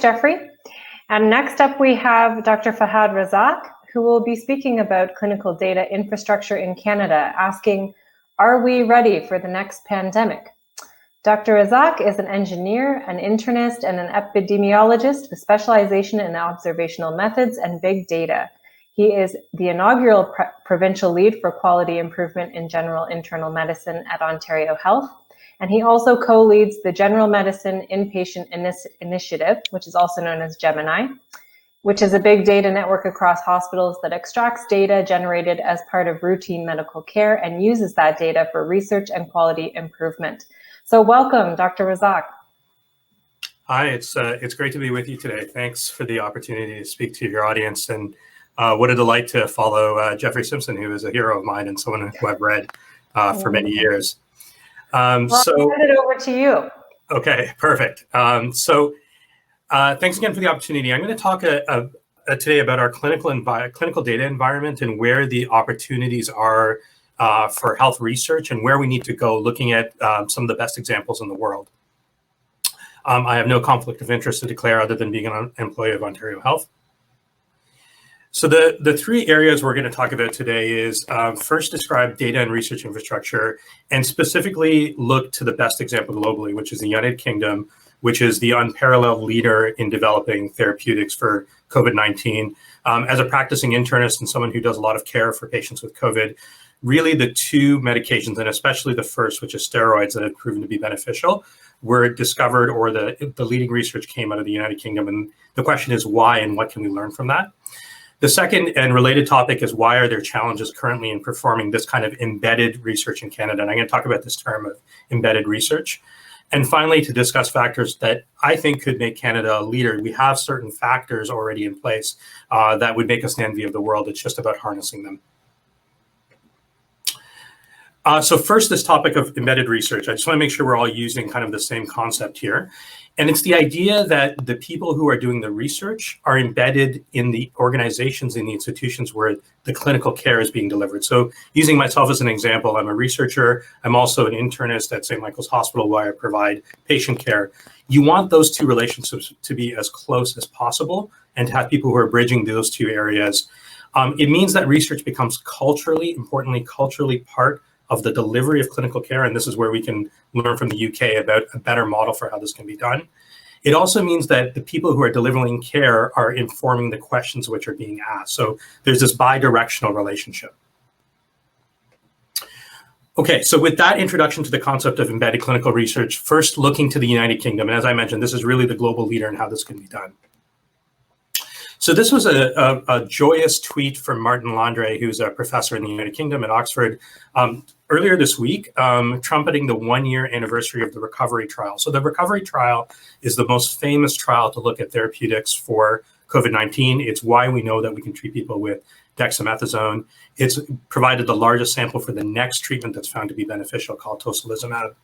Jeffrey. And next up, we have Dr. Fahad Razak, who will be speaking about clinical data infrastructure in Canada, asking, are we ready for the next pandemic? Dr. Razak is an engineer, an internist, and an epidemiologist with specialization in observational methods and big data. He is the inaugural provincial lead for quality improvement in general internal medicine at Ontario Health. And he also co-leads the General Medicine Inpatient Initiative, which is also known as Gemini, which is a big data network across hospitals that extracts data generated as part of routine medical care and uses that data for research and quality improvement. So welcome, Dr. Razak. Hi, it's great to be with you today. Thanks for the opportunity to speak to your audience, and what a delight to follow Jeffrey Simpson, who is a hero of mine and someone who I've read for many years. Well, so I'll hand it over to you. Okay, perfect. Thanks again for the opportunity. I'm going to talk today about our clinical data environment and where the opportunities are for health research and where we need to go, looking at some of the best examples in the world. I have no conflict of interest to declare other than being an employee of Ontario Health. So the three areas we're going to talk about today is first describe data and research infrastructure, and specifically look to the best example globally, which is the United Kingdom, which is the unparalleled leader in developing therapeutics for COVID-19. As a practicing internist and someone who does a lot of care for patients with COVID, really the two medications, and especially the first, which is steroids, that have proven to be beneficial, were discovered, or the leading research came out of the United Kingdom. And the question is why, and what can we learn from that? The second and related topic is, why are there challenges currently in performing this kind of embedded research in Canada? And I'm going to talk about this term of embedded research. And finally, to discuss factors that I think could make Canada a leader. We have certain factors already in place that would make us the envy of the world. It's just about harnessing them. So first, this topic of embedded research. I just want to make sure we're all using kind of the same concept here. And it's the idea that the people who are doing the research are embedded in the organizations, in the institutions where the clinical care is being delivered. So using myself as an example, I'm a researcher. I'm also an internist at St. Michael's Hospital, where I provide patient care. You want those two relationships to be as close as possible and to have people who are bridging those two areas. It means that research becomes culturally part of the delivery of clinical care, and this is where we can learn from the UK about a better model for how this can be done. It also means that the people who are delivering care are informing the questions which are being asked. So there's this bi-directional relationship. Okay, so with that introduction to the concept of embedded clinical research, first looking to the United Kingdom, and as I mentioned, this is really the global leader in how this can be done. So this was a joyous tweet from Martin Landry, who's a professor in the United Kingdom at Oxford, earlier this week, trumpeting the one-year anniversary of the recovery trial. So the recovery trial is the most famous trial to look at therapeutics for COVID-19. It's why we know that we can treat people with dexamethasone. It's provided the largest sample for the next treatment that's found to be beneficial, called tocilizumab.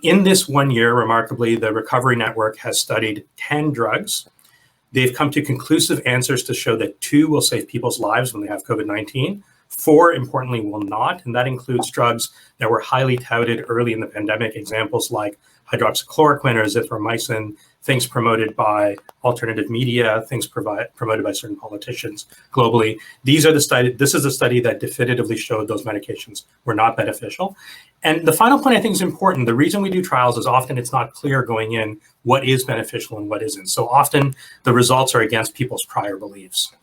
In this 1 year, remarkably, the Recovery Network has studied 10 drugs. They've come to conclusive answers to show that 2 will save people's lives when they have COVID-19. 4, importantly, will not, and that includes drugs that were highly touted early in the pandemic, examples like hydroxychloroquine or azithromycin, things promoted by alternative media, things promoted by certain politicians globally. This is a study that definitively showed those medications were not beneficial. And the final point I think is important. The reason we do trials is often it's not clear going in what is beneficial and what isn't. So often the results are against people's prior beliefs.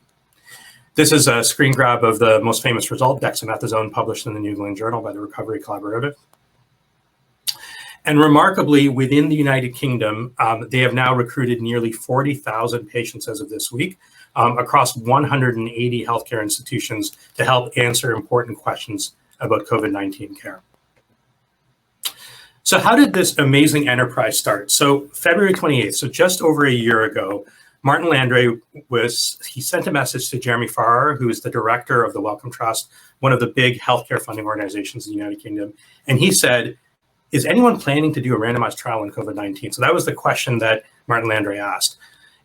This is a screen grab of the most famous result, dexamethasone, published in the New England Journal by the Recovery Collaborative. And remarkably, within the United Kingdom, they have now recruited nearly 40,000 patients as of this week across 180 healthcare institutions to help answer important questions about COVID-19 care. So how did this amazing enterprise start? So February 28th, so just over a year ago, Martin Landry sent a message to Jeremy Farrar, who is the director of the Wellcome Trust, one of the big healthcare funding organizations in the United Kingdom. And he said, is anyone planning to do a randomized trial on COVID-19? So that was the question that Martin Landry asked.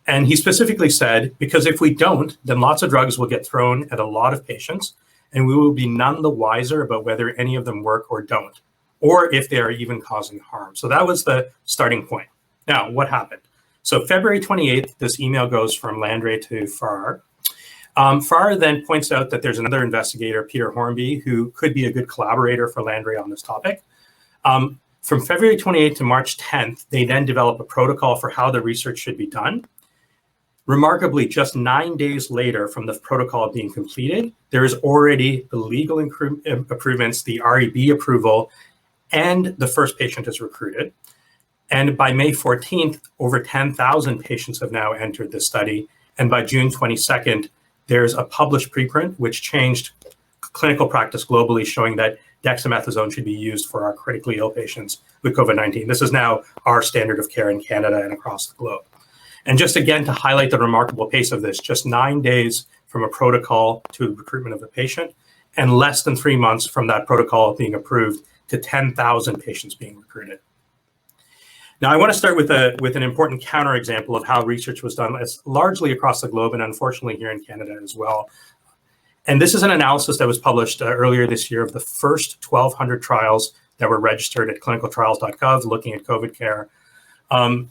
And he specifically said, because if we don't, then lots of drugs will get thrown at a lot of patients, and we will be none the wiser about whether any of them work or don't, or if they are even causing harm. So that was the starting point. Now, what happened? So February 28th, this email goes from Landry to Fahad. Fahad then points out that there's another investigator, Peter Hornby, who could be a good collaborator for Landry on this topic. From February 28th to March 10th, they then develop a protocol for how the research should be done. Remarkably, just 9 days later from the protocol being completed, there is already the legal improvements, the REB approval, and the first patient is recruited. And by May 14th, over 10,000 patients have now entered the study. And by June 22nd, there's a published preprint which changed clinical practice globally, showing that dexamethasone should be used for our critically ill patients with COVID-19. This is now our standard of care in Canada and across the globe. And just again, to highlight the remarkable pace of this, just 9 days from a protocol to recruitment of a patient, and less than 3 months from that protocol being approved to 10,000 patients being recruited. Now, I want to start with an important counterexample of how research was done largely across the globe and unfortunately here in Canada as well. And this is an analysis that was published earlier this year of the first 1,200 trials that were registered at clinicaltrials.gov looking at COVID care.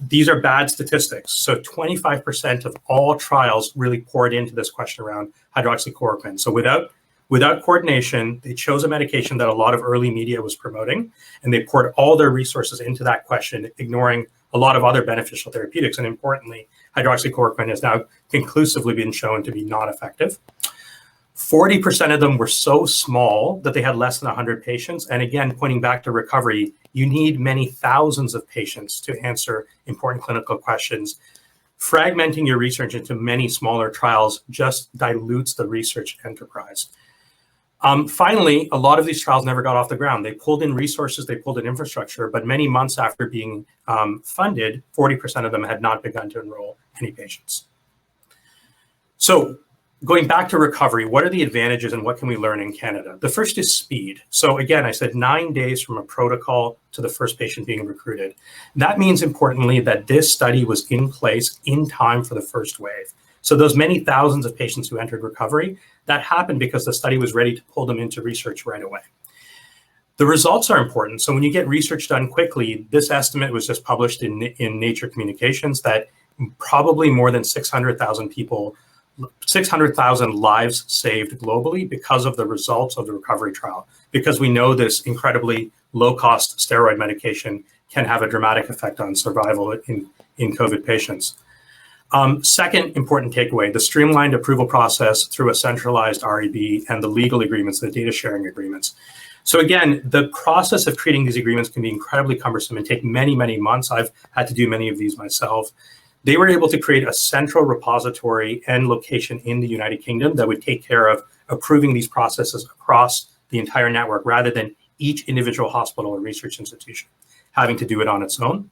These are bad statistics. So 25% of all trials really poured into this question around hydroxychloroquine. So without coordination, they chose a medication that a lot of early media was promoting, and they poured all their resources into that question, ignoring a lot of other beneficial therapeutics. And importantly, hydroxychloroquine has now conclusively been shown to be not effective. 40% of them were so small that they had less than 100 patients. And again, pointing back to recovery, you need many thousands of patients to answer important clinical questions. Fragmenting your research into many smaller trials just dilutes the research enterprise. Finally, a lot of these trials never got off the ground. They pulled in resources, they pulled in infrastructure, but many months after being funded, 40% of them had not begun to enroll any patients. So going back to recovery, what are the advantages and what can we learn in Canada? The first is speed. So again, I said 9 days from a protocol to the first patient being recruited. That means importantly that this study was in place in time for the first wave. So those many thousands of patients who entered recovery, that happened because the study was ready to pull them into research right away. The results are important. So when you get research done quickly, this estimate was just published in Nature Communications that probably more than 600,000 people 600,000 lives saved globally because of the results of the recovery trial, because we know this incredibly low-cost steroid medication can have a dramatic effect on survival in COVID patients. Second important takeaway, the streamlined approval process through a centralized REB and the legal agreements, the data sharing agreements. So again, the process of creating these agreements can be incredibly cumbersome and take many, many months. I've had to do many of these myself. They were able to create a central repository and location in the United Kingdom that would take care of approving these processes across the entire network rather than each individual hospital or research institution having to do it on its own.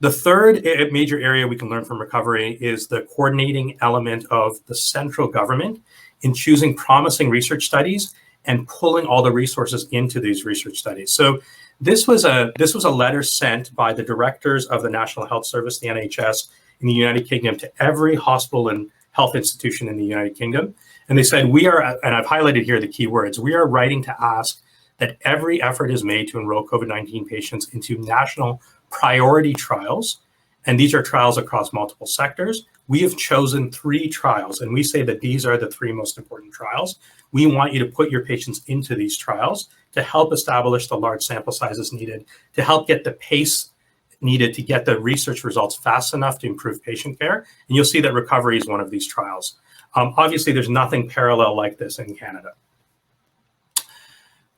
The third major area we can learn from recovery is the coordinating element of the central government in choosing promising research studies and pulling all the resources into these research studies. So this was a letter sent by the directors of the National Health Service, the NHS, in the United Kingdom to every hospital and health institution in the United Kingdom. And they said, we are, and I've highlighted here the key words, we are writing to ask that every effort is made to enroll COVID-19 patients into national priority trials. And these are trials across multiple sectors. We have chosen 3 trials, and we say that these are the 3 most important trials. We want you to put your patients into these trials to help establish the large sample sizes needed, to help get the pace needed to get the research results fast enough to improve patient care. And you'll see that recovery is one of these trials. Obviously, there's nothing parallel like this in Canada.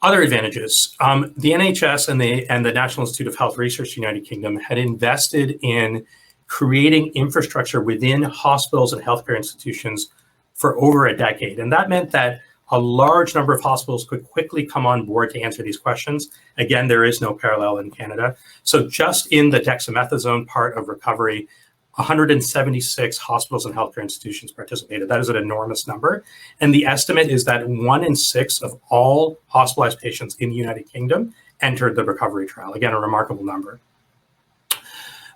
Other advantages, the NHS and the National Institute of Health Research United Kingdom had invested in creating infrastructure within hospitals and healthcare institutions for over a decade. And that meant that a large number of hospitals could quickly come on board to answer these questions. Again, there is no parallel in Canada. So just in the dexamethasone part of recovery, 176 hospitals and healthcare institutions participated. That is an enormous number. And the estimate is that 1 in 6 of all hospitalized patients in the United Kingdom entered the recovery trial. Again, a remarkable number.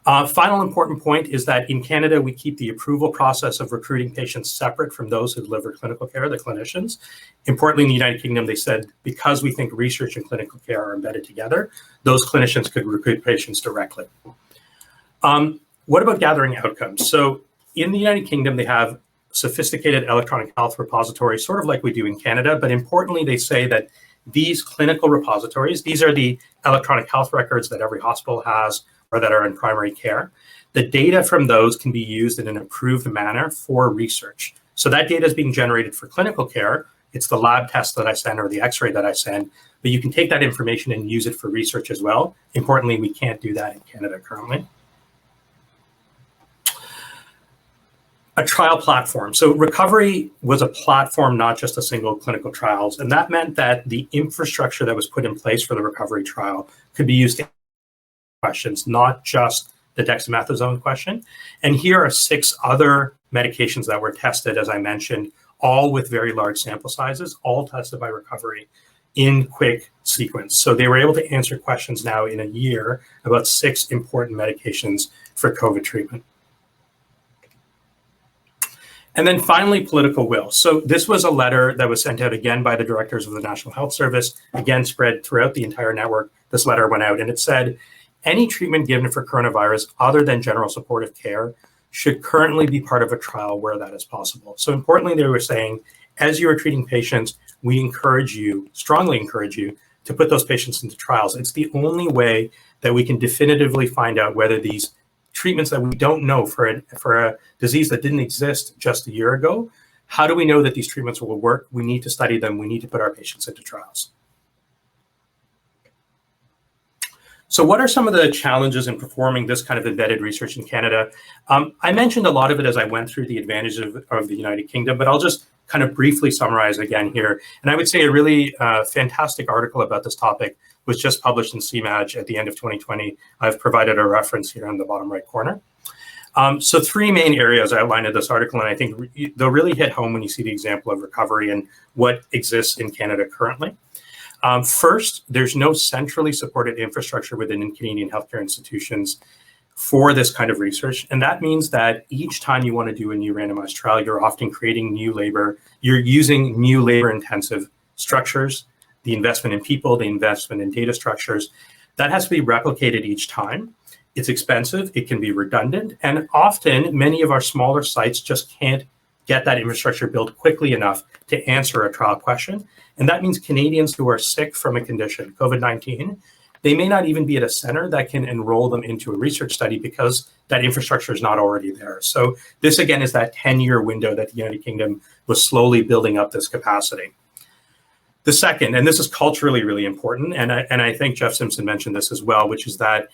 Final important point is that in Canada, we keep the approval process of recruiting patients separate from those who deliver clinical care, the clinicians. Importantly, in the United Kingdom, they said, because we think research and clinical care are embedded together, those clinicians could recruit patients directly. What about gathering outcomes? So in the United Kingdom, they have sophisticated electronic health repositories, sort of like we do in Canada, but importantly, they say that these clinical repositories, these are the electronic health records that every hospital has or that are in primary care. The data from those can be used in an improved manner for research. So that data is being generated for clinical care. It's the lab test that I send or the x-ray that I send, but you can take that information and use it for research as well. Importantly, we can't do that in Canada currently. A trial platform. So recovery was a platform, not just a single clinical trials. And that meant that the infrastructure that was put in place for the recovery trial could be used to answer questions, not just the dexamethasone question. And here are 6 other medications that were tested, as I mentioned, all with very large sample sizes, all tested by recovery in quick sequence. So they were able to answer questions now in a year about 6 important medications for COVID treatment. And then finally, political will. So this was a letter that was sent out again by the directors of the National Health Service, again spread throughout the entire network. This letter went out and it said, any treatment given for coronavirus other than general supportive care should currently be part of a trial where that is possible. So importantly, they were saying, as you are treating patients, we encourage you, strongly encourage you, to put those patients into trials. It's the only way that we can definitively find out whether these treatments that we don't know for a disease that didn't exist just a year ago, how do we know that these treatments will work? We need to study them. We need to put our patients into trials. So what are some of the challenges in performing this kind of embedded research in Canada? I mentioned a lot of it as I went through the advantages of the United Kingdom, but I'll just kind of briefly summarize again here. And I would say a really fantastic article about this topic was just published in CMAG at the end of 2020. I've provided a reference here in the bottom right corner. So 3 main areas I outlined in this article, and I think they'll really hit home when you see the example of recovery and what exists in Canada currently. First, there's no centrally supported infrastructure within Canadian healthcare institutions for this kind of research. And that means that each time you want to do a new randomized trial, you're often creating new labor. You're using new labor-intensive structures, the investment in people, the investment in data structures. That has to be replicated each time. It's expensive, it can be redundant, and often many of our smaller sites just can't get that infrastructure built quickly enough to answer a trial question. And that means Canadians who are sick from a condition, COVID-19, they may not even be at a center that can enroll them into a research study because that infrastructure is not already there. So this again is that 10-year window that the United Kingdom was slowly building up this capacity. The second, and this is culturally really important, and I think Jeff Simpson mentioned this as well, which is that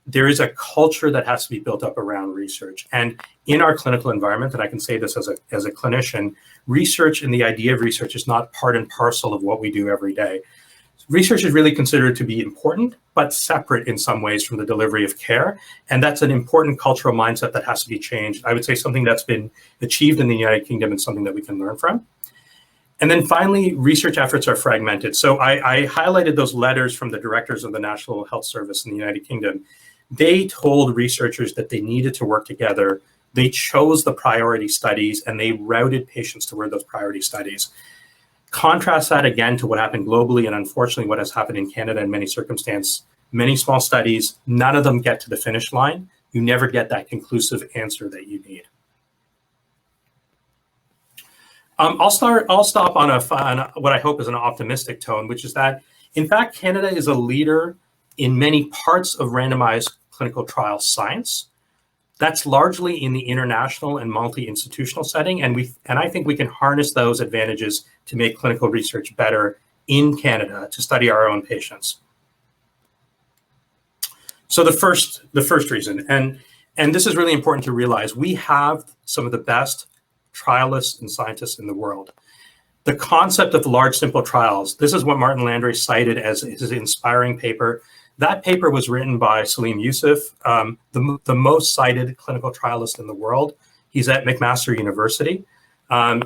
there is a culture that has to be built up around research. And in our clinical environment, and I can say this as a clinician, research and the idea of research is not part and parcel of what we do every day. Research is really considered to be important, but separate in some ways from the delivery of care. And that's an important cultural mindset that has to be changed. I would say something that's been achieved in the United Kingdom and something that we can learn from. And then finally, research efforts are fragmented. So I highlighted those letters from the directors of the National Health Service in the United Kingdom. They told researchers that they needed to work together. They chose the priority studies and they routed patients toward those priority studies. Contrast that again to what happened globally and unfortunately what has happened in Canada in many circumstances. Many small studies, none of them get to the finish line. You never get that conclusive answer that you need. I'll stop on what I hope is an optimistic tone, which is that, in fact, Canada is a leader in many parts of randomized clinical trial science. That's largely in the international and multi-institutional setting, and I think we can harness those advantages to make clinical research better in Canada to study our own patients. So the first reason, and this is really important to realize, we have some of the best trialists and scientists in the world. The concept of large simple trials, this is what Martin Landry cited as his inspiring paper. That paper was written by Salim Yusuf, the most cited clinical trialist in the world. He's at McMaster University.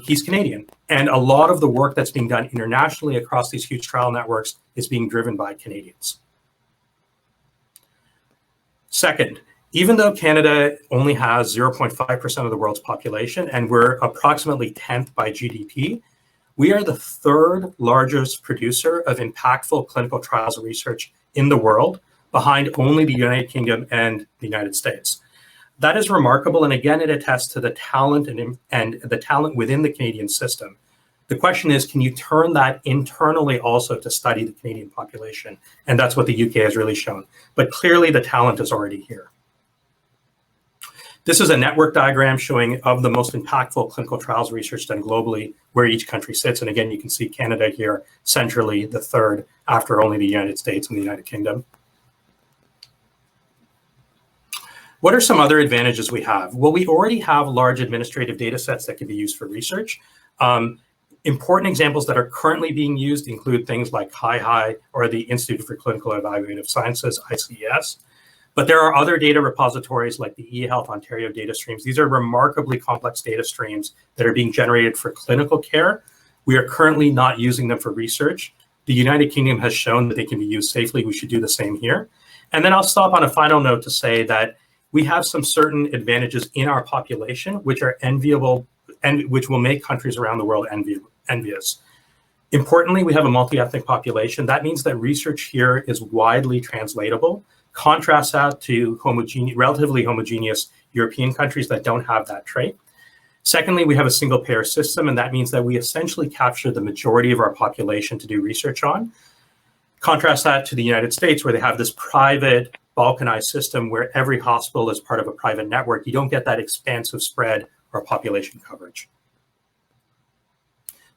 He's Canadian. And a lot of the work that's being done internationally across these huge trial networks is being driven by Canadians. Second, even though Canada only has 0.5% of the world's population and we're approximately 10th by GDP, we are the 3rd largest producer of impactful clinical trials research in the world, behind only the United Kingdom and the United States. That is remarkable, and again, it attests to the talent and the talent within the Canadian system. The question is, can you turn that internally also to study the Canadian population? And that's what the UK has really shown. But clearly the talent is already here. This is a network diagram showing of the most impactful clinical trials research done globally, where each country sits. And again, you can see Canada here, centrally, the third, after only the United States and the United Kingdom. What are some other advantages we have? Well, we already have large administrative data sets that can be used for research. Important examples that are currently being used include things like HiHi or the Institute for Clinical Evaluative Sciences, ICES. But there are other data repositories like the eHealth Ontario data streams. These are remarkably complex data streams that are being generated for clinical care. We are currently not using them for research. The United Kingdom has shown that they can be used safely. We should do the same here. And then I'll stop on a final note to say that we have some certain advantages in our population which are enviable and which will make countries around the world envious. Importantly, we have a multi-ethnic population. That means that research here is widely translatable. Contrast that to relatively homogeneous European countries that don't have that trait. Secondly, we have a single payer system, and that means that we essentially capture the majority of our population to do research on. Contrast that to the United States, where they have this private, balkanized system where every hospital is part of a private network. You don't get that expansive spread or population coverage.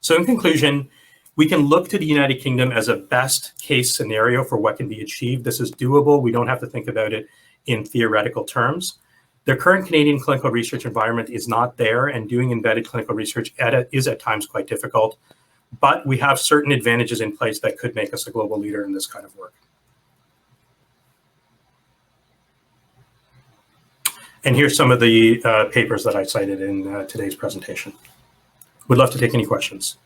So in conclusion, we can look to the United Kingdom as a best case scenario for what can be achieved. This is doable. We don't have to think about it in theoretical terms. The current Canadian clinical research environment is not there, and doing embedded clinical research is at times quite difficult. But we have certain advantages in place that could make us a global leader in this kind of work. And here's some of the papers that I cited in today's presentation. Would love to take any questions.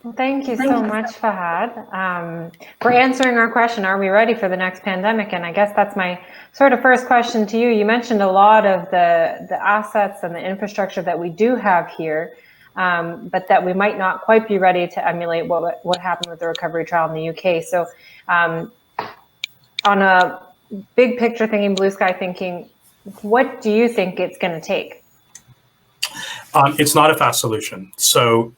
Well, thank you so much, Fahad, for answering our question, are we ready for the next pandemic? And I guess that's my sort of first question to you. You mentioned a lot of the assets and the infrastructure that we do have here, but that we might not quite be ready to emulate what happened with the recovery trial in the UK. So on a big picture thinking, blue sky thinking, what do you think it's going to take? It's not a fast solution. So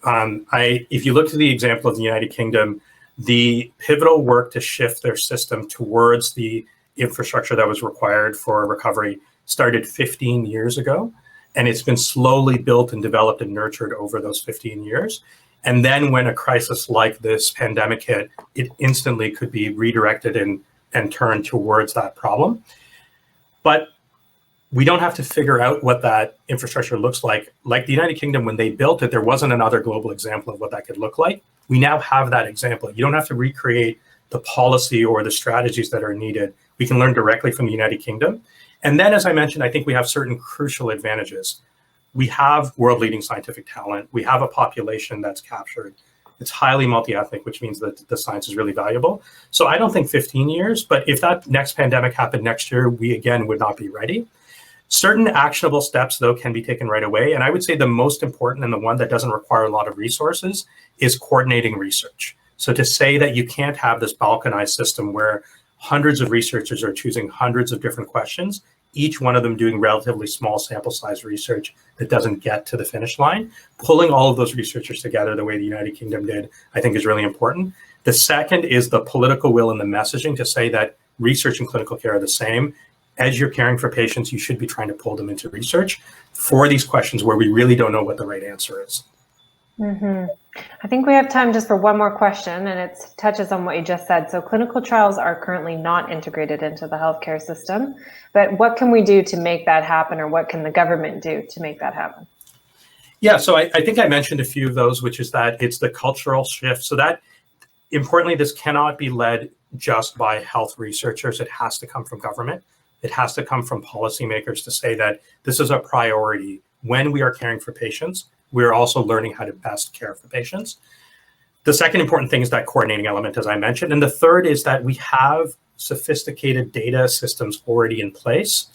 if you look to the example of the United Kingdom, the pivotal work to shift their system towards the infrastructure that was required for recovery started 15 years ago. And it's been slowly built and developed and nurtured over those 15 years. And then when a crisis like this pandemic hit, it instantly could be redirected and turned towards that problem. But we don't have to figure out what that infrastructure looks like. Like the United Kingdom, when they built it, there wasn't another global example of what that could look like. We now have that example. You don't have to recreate the policy or the strategies that are needed. We can learn directly from the United Kingdom. And then, as I mentioned, I think we have certain crucial advantages. We have world-leading scientific talent. We have a population that's captured. It's highly multi-ethnic, which means that the science is really valuable. So I don't think 15 years, but if that next pandemic happened next year, we again would not be ready. Certain actionable steps, though, can be taken right away. And I would say the most important and the one that doesn't require a lot of resources is coordinating research. So to say that you can't have this balkanized system where hundreds of researchers are choosing hundreds of different questions, each one of them doing relatively small sample size research that doesn't get to the finish line, pulling all of those researchers together the way the United Kingdom did, I think is really important. The second is the political will and the messaging to say that research and clinical care are the same. As you're caring for patients, you should be trying to pull them into research for these questions where we really don't know what the right answer is. Mm-hmm. I think we have time just for one more question, and it touches on what you just said. So clinical trials are currently not integrated into the healthcare system, but what can we do to make that happen, or what can the government do to make that happen? Yeah, so I think I mentioned a few of those, which is that it's the cultural shift. So that, importantly, this cannot be led just by health researchers. It has to come from government. It has to come from policymakers to say that this is a priority. When we are caring for patients, we're also learning how to best care for patients. The second important thing is that coordinating element, as I mentioned. And the third is that we have sophisticated data systems already in place.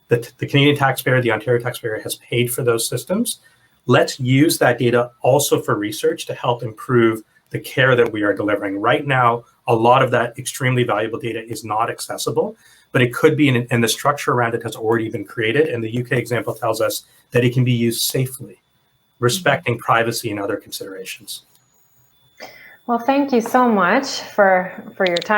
The Canadian taxpayer, the Ontario taxpayer has paid for those systems. Let's use that data also for research to help improve the care that we are delivering. Right now, a lot of that extremely valuable data is not accessible, but it could be, and the structure around it has already been created. And the UK example tells us that it can be used safely, respecting privacy and other considerations. Well, thank you so much for your time.